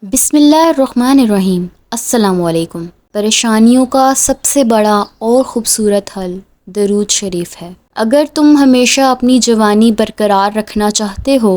बिस्मिल्लाहिर्रहमानिर्रहीम। अस्सलामु अलैकुम। परेशानियों का सबसे बड़ा और ख़ूबसूरत हल दरूद शरीफ है। अगर तुम हमेशा अपनी जवानी बरकरार रखना चाहते हो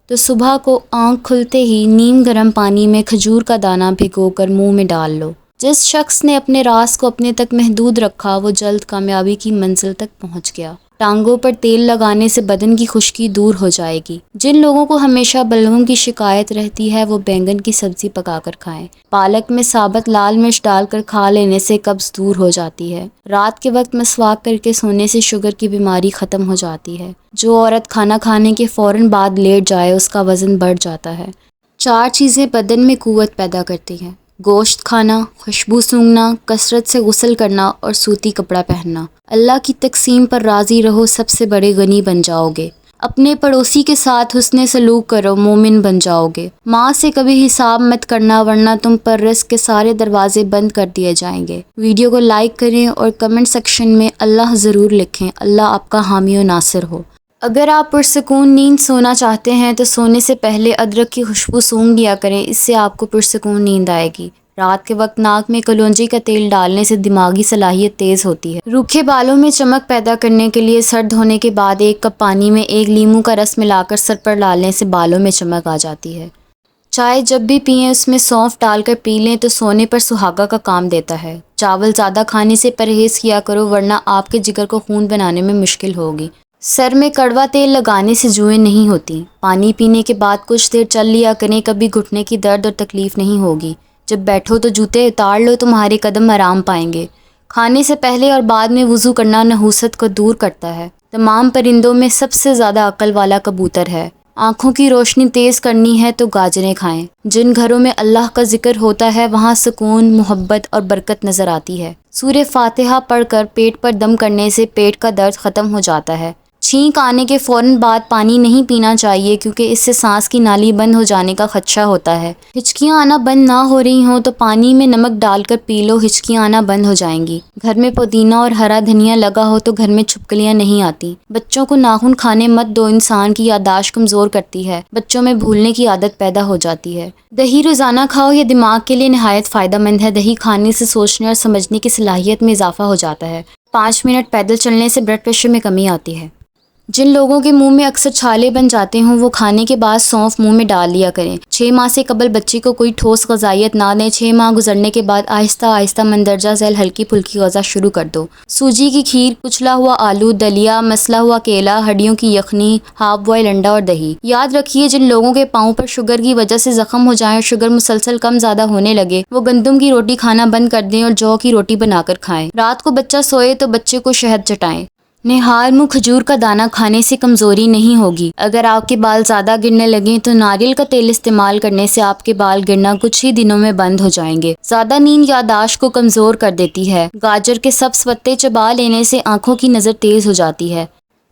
तो सुबह को आँख खुलते ही नीम गर्म पानी में खजूर का दाना भिगोकर मुंह में डाल लो। जिस शख्स ने अपने राज को अपने तक महदूद रखा वो जल्द कामयाबी की मंजिल तक पहुंच गया। टांगों पर तेल लगाने से बदन की खुश्की दूर हो जाएगी। जिन लोगों को हमेशा बलगम की शिकायत रहती है वो बैंगन की सब्ज़ी पकाकर खाएं। पालक में साबुत लाल मिर्च डालकर खा लेने से कब्ज़ दूर हो जाती है। रात के वक्त मसवाक करके सोने से शुगर की बीमारी ख़त्म हो जाती है। जो औरत खाना खाने के फ़ौरन बाद लेट जाए उसका वज़न बढ़ जाता है। 4 चीज़ें बदन में क़ुव्वत पैदा करती हैं: गोश्त खाना, खुशबू सूंघना, कसरत से गुस्ल करना और सूती कपड़ा पहनना। अल्लाह की तकसीम पर राज़ी रहो, सबसे बड़े गनी बन जाओगे। अपने पड़ोसी के साथ हुस्ने सलूक करो, मोमिन बन जाओगे। माँ से कभी हिसाब मत करना वरना तुम पर रिस्क के सारे दरवाजे बंद कर दिए जाएंगे। वीडियो को लाइक करें और कमेंट सेक्शन में अल्लाह ज़रूर लिखें। अल्लाह आपका हामी और नासिर हो। अगर आप पुरसकून नींद सोना चाहते हैं तो सोने से पहले अदरक की खुशबू सूंघ लिया करें, इससे आपको पुरसकून नींद आएगी। रात के वक्त नाक में कलौंजी का तेल डालने से दिमागी सलाहियत तेज़ होती है। रूखे बालों में चमक पैदा करने के लिए सर धोने के बाद 1 कप पानी में 1 लीमू का रस मिलाकर सर पर डालने से बालों में चमक आ जाती है। चाय जब भी पिएं उसमें सौंफ डालकर पी लें तो सोने पर सुहागा का काम देता है। चावल ज़्यादा खाने से परहेज़ किया करो वरना आपके जिगर को खून बनाने में मुश्किल होगी। सर में कड़वा तेल लगाने से जुएँ नहीं होती। पानी पीने के बाद कुछ देर चल लिया करें, कभी घुटने की दर्द और तकलीफ़ नहीं होगी। जब बैठो तो जूते उतार लो, तुम्हारे कदम आराम पाएंगे। खाने से पहले और बाद में वज़ू करना नहूसत को दूर करता है। तमाम परिंदों में सबसे ज़्यादा अक्ल वाला कबूतर है। आँखों की रोशनी तेज़ करनी है तो गाजरें खाएं। जिन घरों में अल्लाह का जिक्र होता है वहाँ सुकून, मोहब्बत और बरकत नज़र आती है। सूरह फातिहा पढ़कर पेट पर दम करने से पेट का दर्द ख़त्म हो जाता है। छींक आने के फ़ौरन बाद पानी नहीं पीना चाहिए क्योंकि इससे सांस की नाली बंद हो जाने का खदशा होता है। हिचकियाँ आना बंद ना हो रही हों तो पानी में नमक डालकर पी लो, हिचकियाँ आना बंद हो जाएंगी। घर में पुदीना और हरा धनिया लगा हो तो घर में छिपकलियाँ नहीं आती। बच्चों को नाखून खाने मत दो, इंसान की याददाश्त कमज़ोर करती है। बच्चों में भूलने की आदत पैदा हो जाती है। दही रोज़ाना खाओ, ये दिमाग के लिए नहायत फ़ायदेमंद है। दही खाने से सोचने और समझने की सलाहियत में इजाफा हो जाता है। 5 मिनट पैदल चलने से ब्लड प्रेशर में कमी आती है। जिन लोगों के मुंह में अक्सर छाले बन जाते हों वो खाने के बाद सौंफ मुंह में डाल लिया करें। 6 माह से कबल बच्चे को कोई ठोस ग़िज़ाइयत ना दें। 6 माह गुजरने के बाद आहिस्ता आहिस्ता मंदरजा झैल हल्की फुल्की ग़िज़ा शुरू कर दो। सूजी की खीर, कुचला हुआ आलू, दलिया, मसला हुआ केला, हड्डियों की यखनी, हाफ बॉयल अंडा और दही। याद रखिए, जिन लोगों के पाँव पर शुगर की वजह से ज़ख्म हो जाए और शुगर मुसलसल कम ज़्यादा होने लगे वो गंदम की रोटी खाना बंद कर दें और जौ की रोटी बनाकर खाएं। रात को बच्चा सोए तो बच्चे को शहद चटाएं। निहार मुँह खजूर का दाना खाने से कमज़ोरी नहीं होगी। अगर आपके बाल ज़्यादा गिरने लगें तो नारियल का तेल इस्तेमाल करने से आपके बाल गिरना कुछ ही दिनों में बंद हो जाएंगे। ज़्यादा नींद याददाश्त को कमज़ोर कर देती है। गाजर के सब्ज़ पत्ते चबा लेने से आँखों की नज़र तेज़ हो जाती है।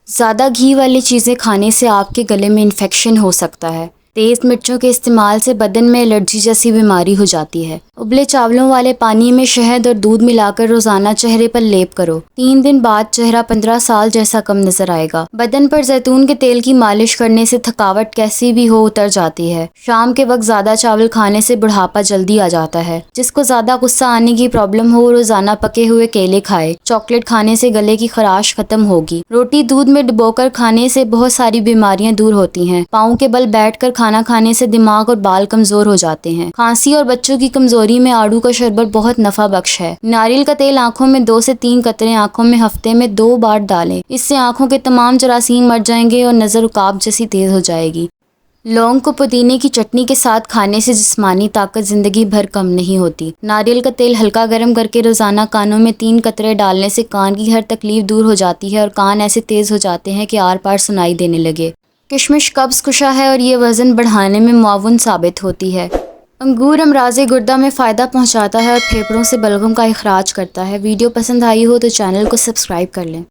ज़्यादा घी वाली चीज़ें खाने से आपके गले में इन्फेक्शन हो सकता है। तेज़ मिर्चों के इस्तेमाल से बदन में एलर्जी जैसी बीमारी हो जाती है। उबले चावलों वाले पानी में शहद और दूध मिलाकर रोज़ाना चेहरे पर लेप करो। 3 दिन बाद चेहरा 15 साल जैसा कम नजर आएगा। बदन पर जैतून के तेल की मालिश करने से थकावट कैसी भी हो उतर जाती है। शाम के वक्त ज़्यादा चावल खाने से बुढ़ापा जल्दी आ जाता है। जिसको ज़्यादा गुस्सा आने की प्रॉब्लम हो रोज़ाना पके हुए केले खाए। चॉकलेट खाने से गले की खराश खत्म होगी। रोटी दूध में डुबोकर खाने से बहुत सारी बीमारियां दूर होती हैं। पाँव के बल बैठकर खाना खाने से दिमाग और बाल कमज़ोर हो जाते हैं। खांसी और बच्चों की कमज़ोरी में आड़ू का शरबत बहुत नफा बख्श है। नारियल का तेल आंखों में 2 से 3 कतरे आंखों में हफ्ते में 2 बार डालें। इससे आंखों के तमाम जरासीम मर जाएंगे और नज़र उकाब जैसी तेज़ हो जाएगी। लौंग को पुदीने की चटनी के साथ खाने से जिस्मानी ताकत ज़िंदगी भर कम नहीं होती। नारियल का तेल हल्का गर्म करके रोज़ाना कानों में 3 कतरे डालने से कान की हर तकलीफ दूर हो जाती है और कान ऐसे तेज़ हो जाते हैं कि आर पार सुनाई देने लगे। किशमिश कब्ज़ कुशा है और ये वज़न बढ़ाने में मुआवन साबित होती है। अंगूर अमराज़े गुर्दा में फ़ायदा पहुंचाता है और फेफड़ों से बलगम का इखराज करता है। वीडियो पसंद आई हो तो चैनल को सब्सक्राइब कर लें।